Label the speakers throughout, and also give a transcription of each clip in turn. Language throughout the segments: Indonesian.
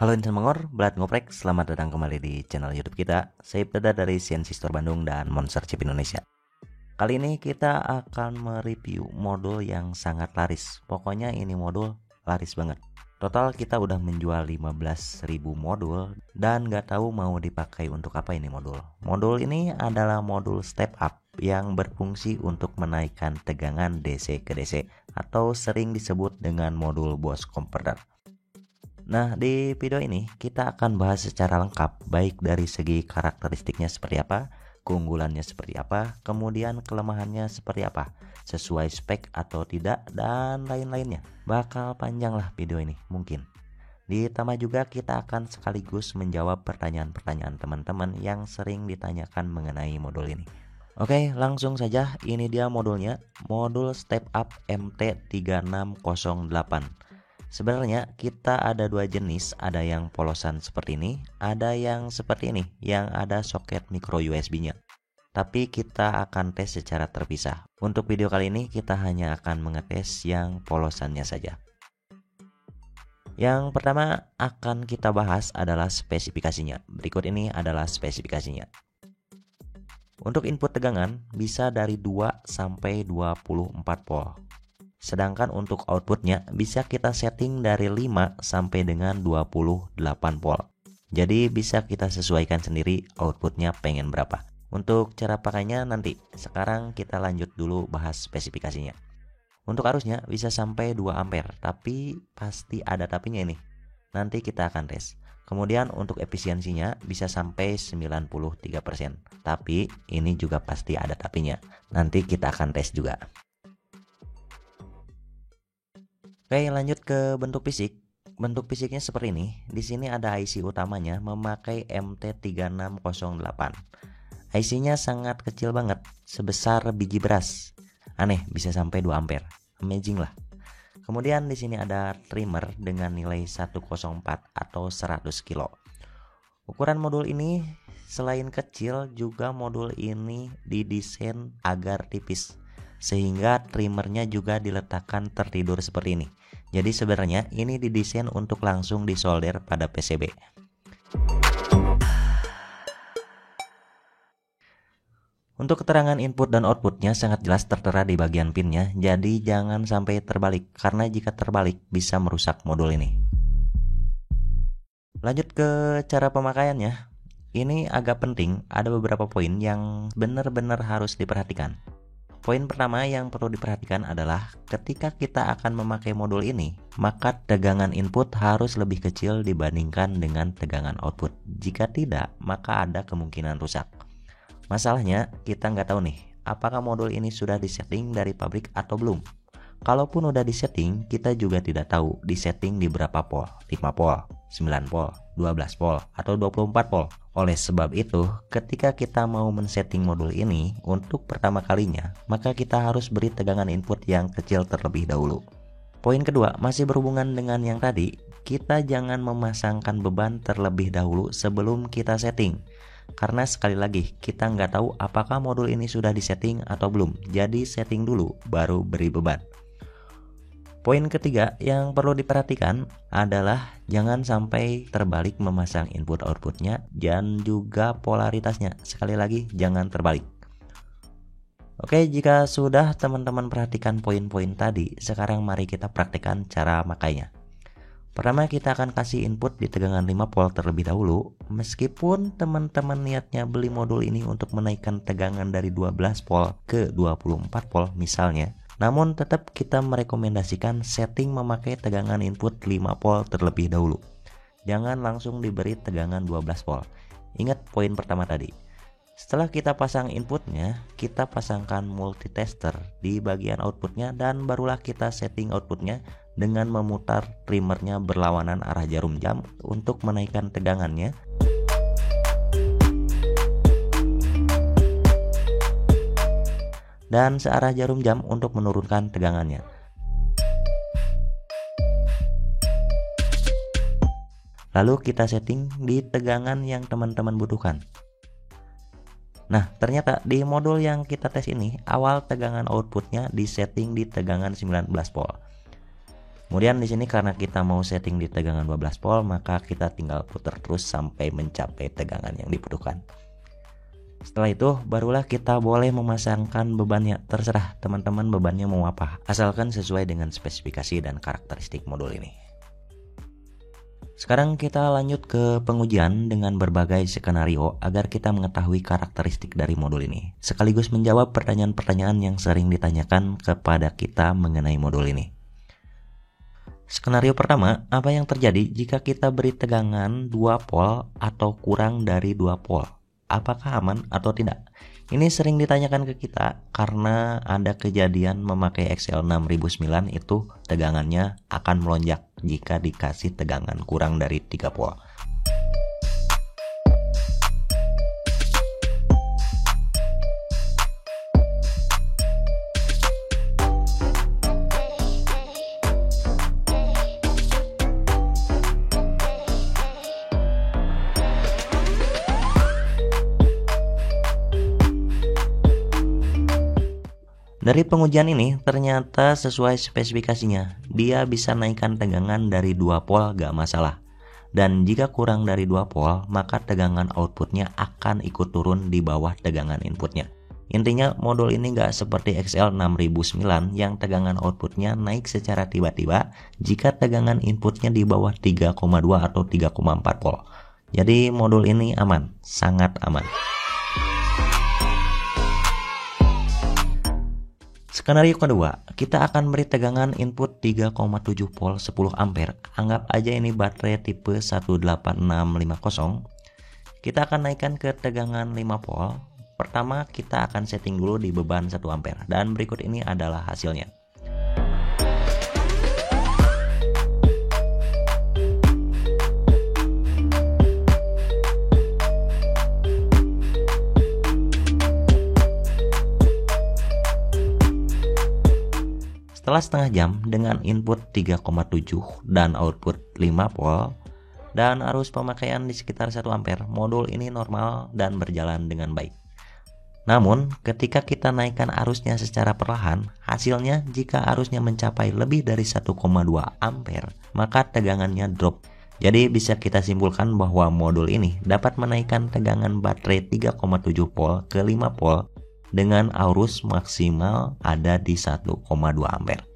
Speaker 1: Halo Insan Mengor, Belat Ngoprek, selamat datang kembali di channel YouTube kita. Saya Ibtada dari CNC Store Bandung dan Monster Chip Indonesia. Kali ini kita akan mereview modul yang sangat laris. Pokoknya ini modul laris banget. Total kita udah menjual 15.000 modul dan gak tahu mau dipakai untuk apa ini modul. Modul ini adalah modul step up yang berfungsi untuk menaikkan tegangan DC ke DC atau sering disebut dengan modul Bose Converter. Nah, di video ini kita akan bahas secara lengkap, baik dari segi karakteristiknya seperti apa, keunggulannya seperti apa, kemudian kelemahannya seperti apa, sesuai spek atau tidak, dan lain-lainnya. Bakal panjang lah video ini mungkin. Ditambah juga kita akan sekaligus menjawab pertanyaan-pertanyaan teman-teman yang sering ditanyakan mengenai modul ini. Oke, langsung saja, ini dia modulnya, modul Step Up MT3608. Sebenarnya kita ada dua jenis, ada yang polosan seperti ini, ada yang seperti ini, yang ada soket micro USB-nya. Tapi kita akan tes secara terpisah. Untuk video kali ini kita hanya akan mengetes yang polosannya saja. Yang pertama akan kita bahas adalah spesifikasinya. Berikut ini adalah spesifikasinya. Untuk input tegangan bisa dari 2 sampai 24 volt. Sedangkan untuk outputnya bisa kita setting dari 5 sampai dengan 28 volt. Jadi bisa kita sesuaikan sendiri outputnya pengen berapa. Untuk cara pakainya nanti. Sekarang kita lanjut dulu bahas spesifikasinya. Untuk arusnya bisa sampai 2 ampere, tapi pasti ada tapinya ini. Nanti kita akan tes. Kemudian untuk efisiensinya bisa sampai 93%. Tapi ini juga pasti ada tapinya. Nanti kita akan tes juga. Oke, lanjut ke bentuk fisik. Bentuk fisiknya seperti ini. Di sini ada IC utamanya memakai MT3608. IC-nya sangat kecil banget, sebesar biji beras. Aneh, bisa sampai 2 ampere. Amazing lah. Kemudian di sini ada trimmer dengan nilai 104 atau 100 kilo. Ukuran modul ini selain kecil, juga modul ini didesain agar tipis, sehingga trimmernya juga diletakkan tertidur seperti ini. Jadi sebenarnya ini didesain untuk langsung disolder pada PCB. Untuk keterangan input dan outputnya sangat jelas tertera di bagian pinnya, jadi jangan sampai terbalik, karena jika terbalik bisa merusak modul ini. Lanjut ke cara pemakaiannya. Ini agak penting, ada beberapa poin yang benar-benar harus diperhatikan. Poin pertama yang perlu diperhatikan adalah ketika kita akan memakai modul ini, maka tegangan input harus lebih kecil dibandingkan dengan tegangan output. Jika tidak, maka ada kemungkinan rusak. Masalahnya, kita nggak tahu nih, apakah modul ini sudah disetting dari pabrik atau belum. Kalaupun udah disetting, kita juga tidak tahu disetting di berapa volt, 5 volt, 9 volt, 12 volt, atau 24 volt. Oleh sebab itu, ketika kita mau men-setting modul ini untuk pertama kalinya, maka kita harus beri tegangan input yang kecil terlebih dahulu. Poin kedua, masih berhubungan dengan yang tadi, kita jangan memasangkan beban terlebih dahulu sebelum kita setting. Karena sekali lagi, kita nggak tahu apakah modul ini sudah disetting atau belum. Jadi setting dulu, baru beri beban. Poin ketiga yang perlu diperhatikan adalah jangan sampai terbalik memasang input outputnya dan juga polaritasnya. Sekali lagi, jangan terbalik. Oke, jika sudah teman-teman perhatikan poin-poin tadi, sekarang mari kita praktekkan cara makainya. Pertama, kita akan kasih input di tegangan 5 volt terlebih dahulu. Meskipun teman-teman niatnya beli modul ini untuk menaikkan tegangan dari 12 volt ke 24 volt misalnya, namun tetap kita merekomendasikan setting memakai tegangan input 5 volt terlebih dahulu. Jangan langsung diberi tegangan 12 volt. Ingat poin pertama tadi. Setelah kita pasang inputnya, kita pasangkan multitester di bagian outputnya dan barulah kita setting outputnya dengan memutar trimmernya berlawanan arah jarum jam untuk menaikkan tegangannya. Dan searah jarum jam untuk menurunkan tegangannya. Lalu kita setting di tegangan yang teman-teman butuhkan. Nah, ternyata di modul yang kita tes ini, awal tegangan outputnya disetting di tegangan 19 volt. Kemudian di sini karena kita mau setting di tegangan 12 volt, maka kita tinggal putar terus sampai mencapai tegangan yang dibutuhkan. Setelah itu barulah kita boleh memasangkan bebannya. Terserah teman-teman bebannya mau apa, asalkan sesuai dengan spesifikasi dan karakteristik modul ini. Sekarang kita lanjut ke pengujian dengan berbagai skenario agar kita mengetahui karakteristik dari modul ini, sekaligus menjawab pertanyaan-pertanyaan yang sering ditanyakan kepada kita mengenai modul ini. Skenario pertama, apa yang terjadi jika kita beri tegangan 2 volt atau kurang dari 2 volt? Apakah aman atau tidak? Ini sering ditanyakan ke kita karena ada kejadian memakai XL6009 itu tegangannya akan melonjak jika dikasih tegangan kurang dari 3 volt. Dari pengujian ini ternyata sesuai spesifikasinya. Dia bisa naikkan tegangan dari 2 volt gak masalah. Dan jika kurang dari 2 volt, maka tegangan outputnya akan ikut turun di bawah tegangan inputnya. Intinya modul ini gak seperti XL6009 yang tegangan outputnya naik secara tiba-tiba jika tegangan inputnya di bawah 3,2 atau 3,4 volt. Jadi modul ini aman, sangat aman. Skenario kedua, kita akan beri tegangan input 3,7 volt 10 ampere. Anggap aja ini baterai tipe 18650. Kita akan naikkan ke tegangan 5 volt. Pertama, kita akan setting dulu di beban 1 ampere dan berikut ini adalah hasilnya. Setelah setengah jam dengan input 3,7 dan output 5 volt dan arus pemakaian di sekitar 1 ampere, modul ini normal dan berjalan dengan baik. Namun, ketika kita naikkan arusnya secara perlahan, hasilnya jika arusnya mencapai lebih dari 1,2 ampere, maka tegangannya drop. Jadi bisa kita simpulkan bahwa modul ini dapat menaikkan tegangan baterai 3,7 volt ke 5 volt dengan arus maksimal ada di 1,2 ampere.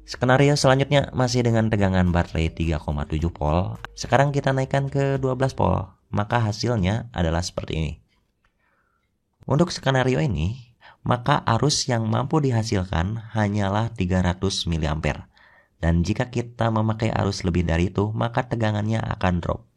Speaker 1: Skenario selanjutnya masih dengan tegangan baterai 3,7 volt. Sekarang kita naikkan ke 12 volt, maka hasilnya adalah seperti ini. Untuk skenario ini, maka arus yang mampu dihasilkan hanyalah 300 mA. Dan jika kita memakai arus lebih dari itu, maka tegangannya akan drop.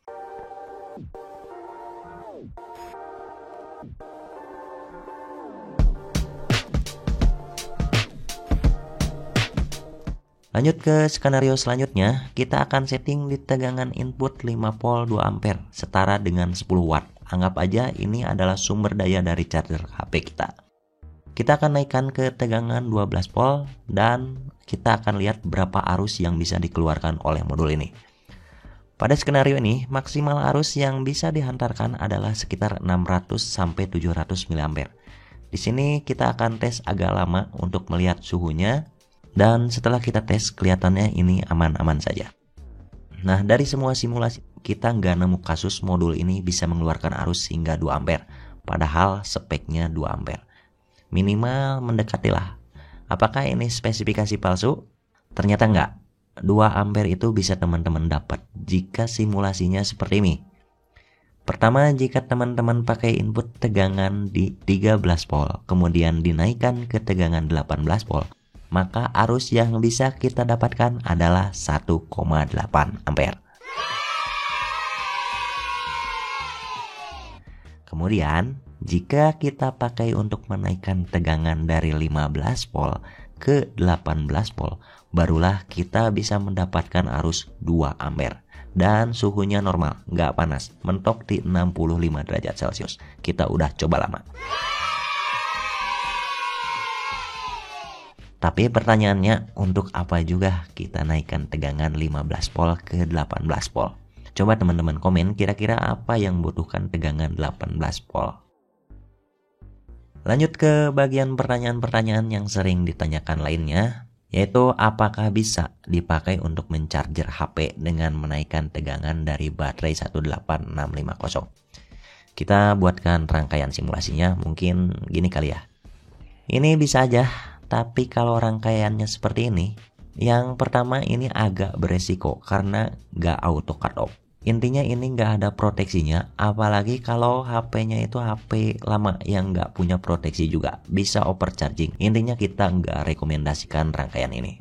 Speaker 1: Lanjut ke skenario selanjutnya, kita akan setting di tegangan input 5 volt 2 ampere setara dengan 10 watt. Anggap aja ini adalah sumber daya dari charger HP kita. Kita akan naikkan ke tegangan 12 volt dan kita akan lihat berapa arus yang bisa dikeluarkan oleh modul ini. Pada skenario ini, maksimal arus yang bisa dihantarkan adalah sekitar 600 sampai 700 mA. Di sini kita akan tes agak lama untuk melihat suhunya. Dan setelah kita tes, kelihatannya ini aman-aman saja. Nah, dari semua simulasi, kita nggak nemu kasus modul ini bisa mengeluarkan arus hingga 2 ampere. Padahal speknya 2 ampere. Minimal mendekatilah. Apakah ini spesifikasi palsu? Ternyata nggak. 2 ampere itu bisa teman-teman dapat jika simulasinya seperti ini. Pertama, jika teman-teman pakai input tegangan di 13 volt, kemudian dinaikkan ke tegangan 18 volt, maka arus yang bisa kita dapatkan adalah 1,8 ampere. Kemudian, jika kita pakai untuk menaikkan tegangan dari 15 volt ke 18 volt, barulah kita bisa mendapatkan arus 2 ampere. Dan suhunya normal, nggak panas, mentok di 65 derajat Celcius. Kita udah coba lama. Tapi pertanyaannya, untuk apa juga kita naikkan tegangan 15 volt ke 18 volt? Coba teman-teman komen kira-kira apa yang membutuhkan tegangan 18 volt. Lanjut ke bagian pertanyaan-pertanyaan yang sering ditanyakan lainnya, yaitu apakah bisa dipakai untuk mencharger HP dengan menaikkan tegangan dari baterai 18650. Kita buatkan rangkaian simulasinya, mungkin gini kali ya. Ini bisa aja, tapi kalau rangkaiannya seperti ini, yang pertama ini agak beresiko karena nggak auto cut off. Intinya ini nggak ada proteksinya, apalagi kalau HP-nya itu HP lama yang nggak punya proteksi juga, bisa overcharging. Intinya kita nggak rekomendasikan rangkaian ini.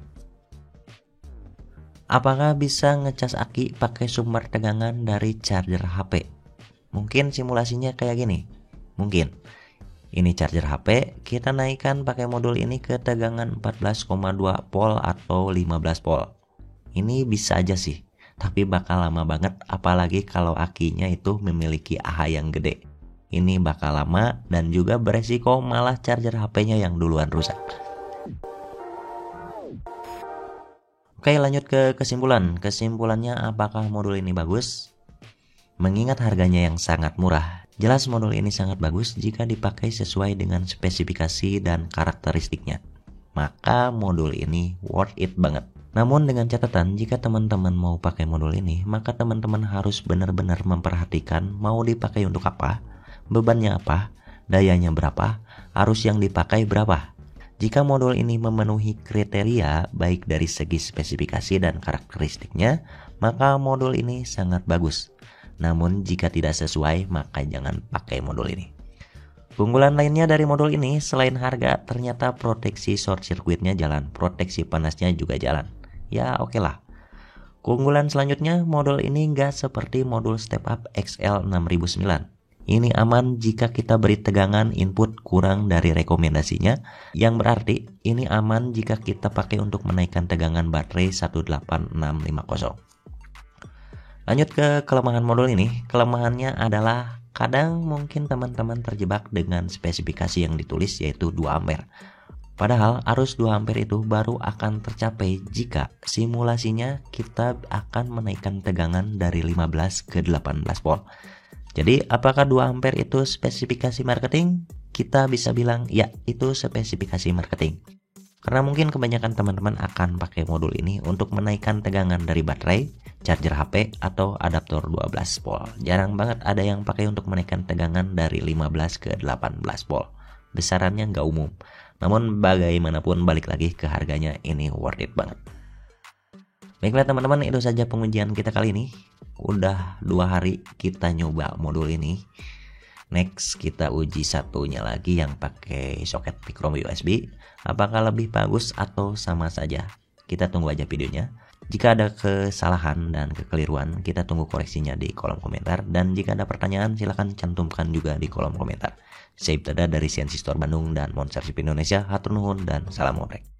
Speaker 1: Apakah bisa ngecas aki pakai sumber tegangan dari charger HP? Mungkin simulasinya kayak gini. Mungkin. Ini charger HP, kita naikkan pakai modul ini ke tegangan 14,2 volt atau 15 volt. Ini bisa aja sih, tapi bakal lama banget apalagi kalau akinya itu memiliki AH yang gede. Ini bakal lama dan juga beresiko malah charger HP-nya yang duluan rusak. Oke, lanjut ke kesimpulan. Kesimpulannya, apakah modul ini bagus? Mengingat harganya yang sangat murah, jelas modul ini sangat bagus jika dipakai sesuai dengan spesifikasi dan karakteristiknya. Maka modul ini worth it banget. Namun dengan catatan, jika teman-teman mau pakai modul ini, maka teman-teman harus benar-benar memperhatikan mau dipakai untuk apa, bebannya apa, dayanya berapa, arus yang dipakai berapa. Jika modul ini memenuhi kriteria baik dari segi spesifikasi dan karakteristiknya, maka modul ini sangat bagus. Namun jika tidak sesuai, maka jangan pakai modul ini. Keunggulan lainnya dari modul ini, selain harga, ternyata proteksi short circuitnya jalan, proteksi panasnya juga jalan. Ya oke lah. Keunggulan selanjutnya, modul ini nggak seperti modul step up XL6009. Ini aman jika kita beri tegangan input kurang dari rekomendasinya, yang berarti ini aman jika kita pakai untuk menaikkan tegangan baterai 18650. Lanjut ke kelemahan modul ini. Kelemahannya adalah kadang mungkin teman-teman terjebak dengan spesifikasi yang ditulis yaitu 2 ampere. Padahal arus 2 ampere itu baru akan tercapai jika simulasinya kita akan menaikkan tegangan dari 15 ke 18 volt. Jadi apakah 2 ampere itu spesifikasi marketing? Kita bisa bilang ya, itu spesifikasi marketing. Karena mungkin kebanyakan teman-teman akan pakai modul ini untuk menaikkan tegangan dari baterai, charger HP, atau adaptor 12 volt. Jarang banget ada yang pakai untuk menaikkan tegangan dari 15 ke 18 volt. Besarannya nggak umum. Namun bagaimanapun balik lagi ke harganya, ini worth it banget. Baiklah teman-teman, itu saja pengujian kita kali ini. Udah 2 hari kita nyoba modul ini. Next kita uji satunya lagi yang pakai soket micro USB. Apakah lebih bagus atau sama saja? Kita tunggu aja videonya. Jika ada kesalahan dan kekeliruan, kita tunggu koreksinya di kolom komentar. Dan jika ada pertanyaan, silahkan cantumkan juga di kolom komentar. Saya Ibtada dari CNC Store Bandung dan Monster Ship Indonesia. Hatur nuhun dan salam ngoprek.